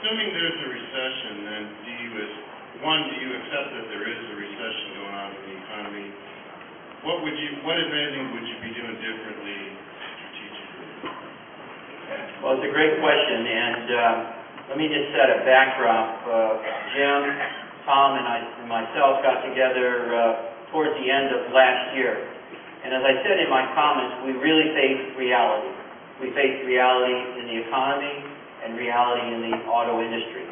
assuming there's a recession, then do you accept that there is a recession going on in the economy? What, if anything, would you be doing differently strategically? Well, it's a great question, and let me just set a backdrop. Jim, Tom, and myself got together towards the end of last year. And as I said in my comments, we really faced reality. We faced reality in the economy and reality in the auto industry.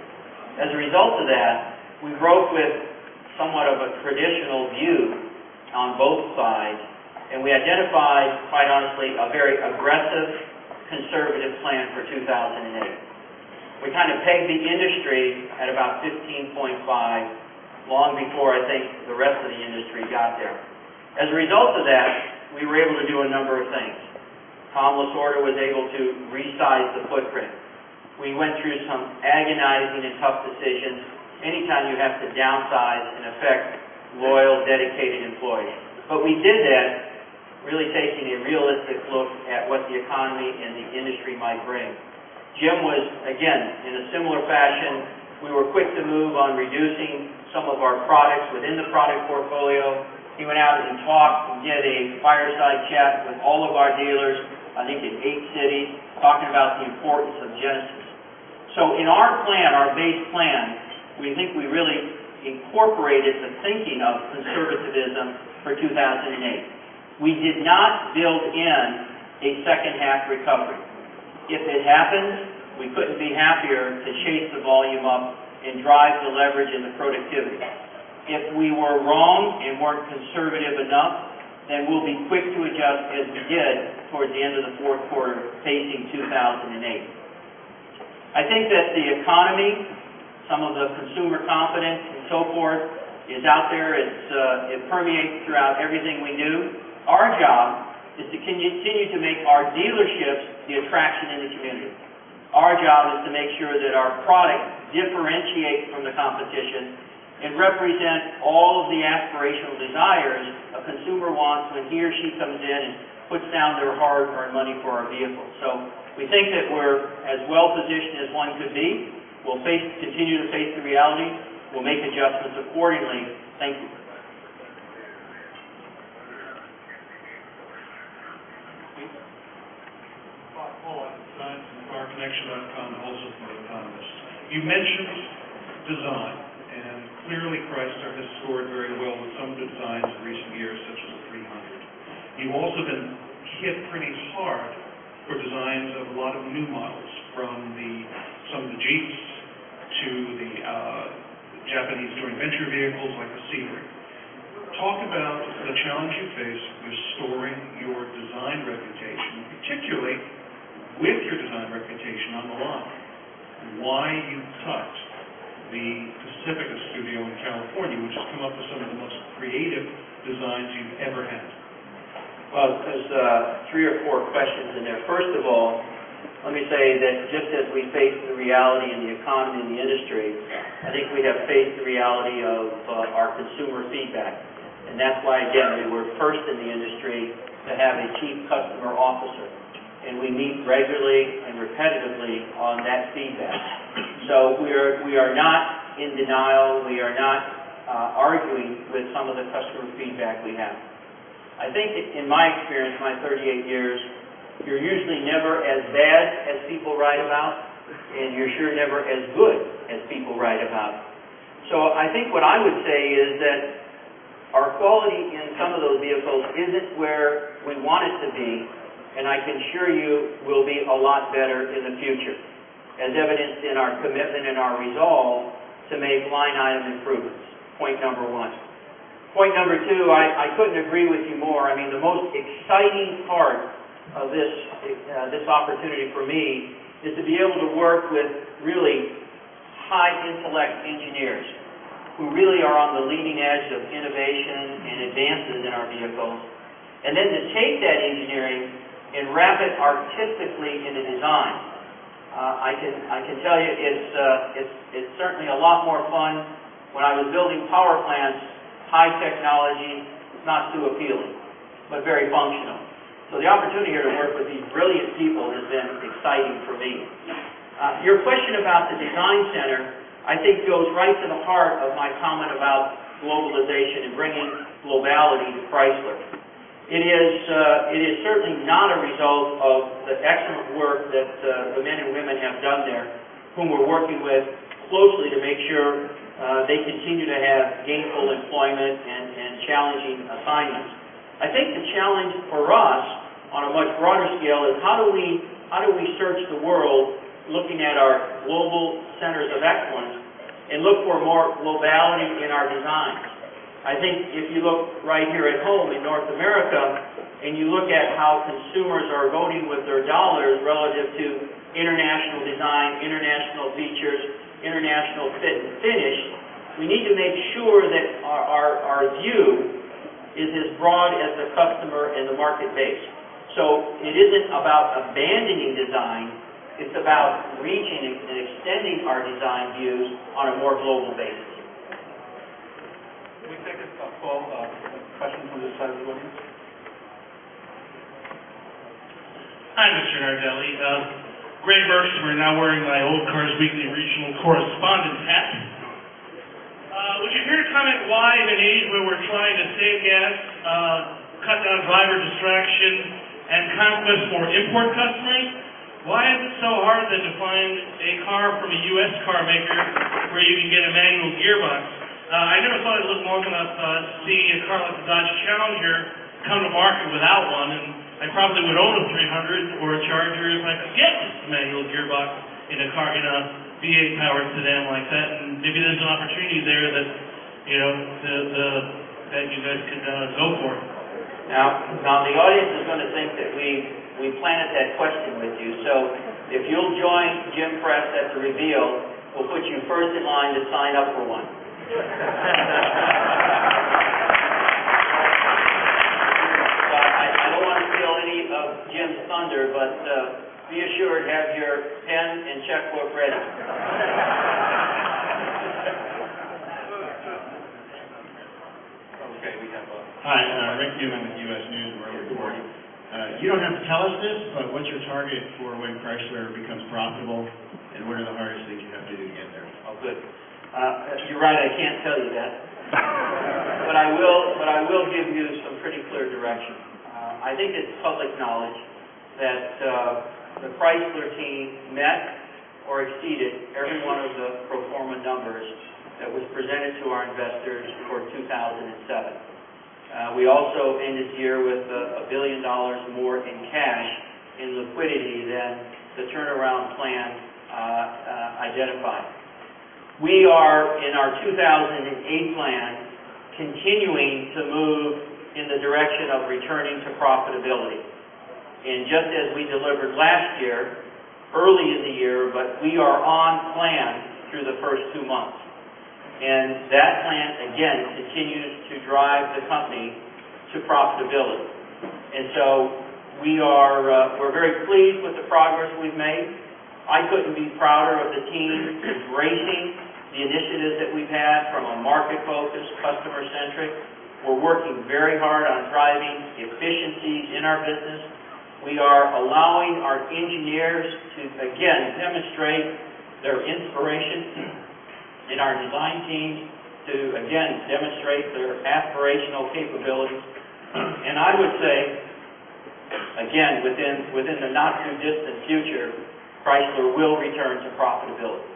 As a result of that, we broke with somewhat of a traditional view on both sides, and we identified, quite honestly, a very aggressive, conservative plan for 2008. We kind of pegged the industry at about 15.5, long before I think the rest of the industry got there. As a result of that, we were able to do a number of things. Tom Lasorda was able to resize the footprint. We went through some agonizing and tough decisions. Anytime you have to downsize and affect loyal, dedicated employees. But we did that really taking a realistic look at what the economy and the industry might bring. Jim was, again, in a similar fashion. We were quick to move on reducing some of our products within the product portfolio. He went out and talked and did a fireside chat with all of our dealers, I think in 8 cities, talking about the importance of Genesis. So in our plan, our base plan, we think we really incorporated the thinking of conservatism for 2008. We did not build in a second half recovery. If it happened, we couldn't be happier to chase the volume up and drive the leverage and the productivity. If we were wrong and weren't conservative enough, then we'll be quick to adjust as we did towards the end of the fourth quarter facing 2008. I think that the economy, some of the consumer confidence and so forth is out there. It permeates throughout everything we do. Our job is to continue to make our dealerships the attraction in the community. Our job is to make sure that our products differentiate from the competition and represent all of the aspirational desires a consumer wants when he or she comes in and puts down their hard-earned money for our vehicles. So we think that we're as well positioned as one could be. We'll continue to face the reality. We'll make adjustments accordingly. Thank you. Connection.com, also from The Economist. You mentioned design, and clearly Chrysler has scored very well with some of the designs in recent years, such as the 300. You've also been hit pretty hard for designs of a lot of new models, from some of the Jeeps to the Japanese joint venture vehicles like the Sebring. Talk about the challenge you face restoring your design reputation, particularly with your design reputation on the line. Why you cut the Pacifica studio in California, which has come up with some of the most creative designs you've ever had? Well, there's 3 or 4 questions in there. First of all, let me say that just as we face the reality in the economy and the industry, I think we have faced the reality of our consumer feedback. And that's why, again, we were first in the industry to have a chief customer officer. And we meet regularly and repetitively on that feedback. So we are not in denial. We are not arguing with some of the customer feedback we have. I think in my experience, my 38 years, you're usually never as bad as people write about, and you're sure never as good as people write about. So I think what I would say is that our quality in some of those vehicles isn't where we want it to be, and I can assure you will be a lot better in the future, as evidenced in our commitment and our resolve to make line item improvements. Point number 1. Point number 2, I couldn't agree with you more. I mean, the most exciting part of this opportunity for me is to be able to work with really high intellect engineers who really are on the leading edge of innovation and advances in our vehicles, and then to take that engineering and wrap it artistically into design. I can tell you it's certainly a lot more fun. When I was building power plants, high technology, not too appealing, but very functional. So the opportunity here to work with these brilliant people has been exciting for me. Your question about the design center, I think, goes right to the heart of my comment about globalization and bringing globality to Chrysler. It is certainly not a result of the excellent work that the men and women have done there, whom we're working with closely to make sure they continue to have gainful employment and challenging assignments. I think the challenge for us on a much broader scale is how do we search the world looking at our global centers of excellence and look for more globality in our designs. I think if you look right here at home in North America and you look at how consumers are voting with their dollars relative to international design, international features, international fit and finish, we need to make sure that our view is as broad as the customer and the market base. So it isn't about abandoning design, it's about reaching and extending our design views on a more global basis. Can we take a question from this side of the audience? Hi, Mr. Nardelli. Greg Berksmer, now wearing my Old Cars Weekly regional correspondent hat. Would you care to comment why in an age where we're trying to save gas, cut down driver distraction, and conquest more import customers, why is it so hard then to find a car from a U.S. car maker where you can get a manual gearbox? I never thought it looked long enough to see a car like the Dodge Challenger come to market without one, and I probably would own a 300 or a Charger if I could get a manual gearbox in a car, in a V8 powered sedan like that, and maybe there's an opportunity there that, you know, that you guys could go for. Now the audience is going to think that we planted that question with you, so if you'll join Jim Press at the reveal, we'll put you first in line to sign up for one. I don't want to steal any of Jim's thunder, but be assured, have your pen and checkbook ready. Okay, we have Hi, Rick Newman with U.S. News and World Report. You don't have to tell us this, but what's your target for when Chrysler becomes profitable, and what are the hardest things you have to do to get there? Oh, good. You're right, I can't tell you that. But I will give you some pretty clear direction. I think it's public knowledge that the Chrysler team met or exceeded every one of the pro forma numbers that was presented to our investors for 2007. We also ended the year with $1 billion more in cash in liquidity than the turnaround plan identified. We are, in our 2008 plan, continuing to move in the direction of returning to profitability. And just as we delivered last year, early in the year, but we are on plan through the first 2 months. And that plan, again, continues to drive the company to profitability. And so we're very pleased with the progress we've made. I couldn't be prouder of the team embracing the initiatives that we've had from a market-focused, customer-centric. We're working very hard on driving efficiencies in our business. We are allowing our engineers to, again, demonstrate their inspiration in our design teams to, again, demonstrate their aspirational capabilities. And I would say, again, within the not-too-distant future, Chrysler will return to profitability.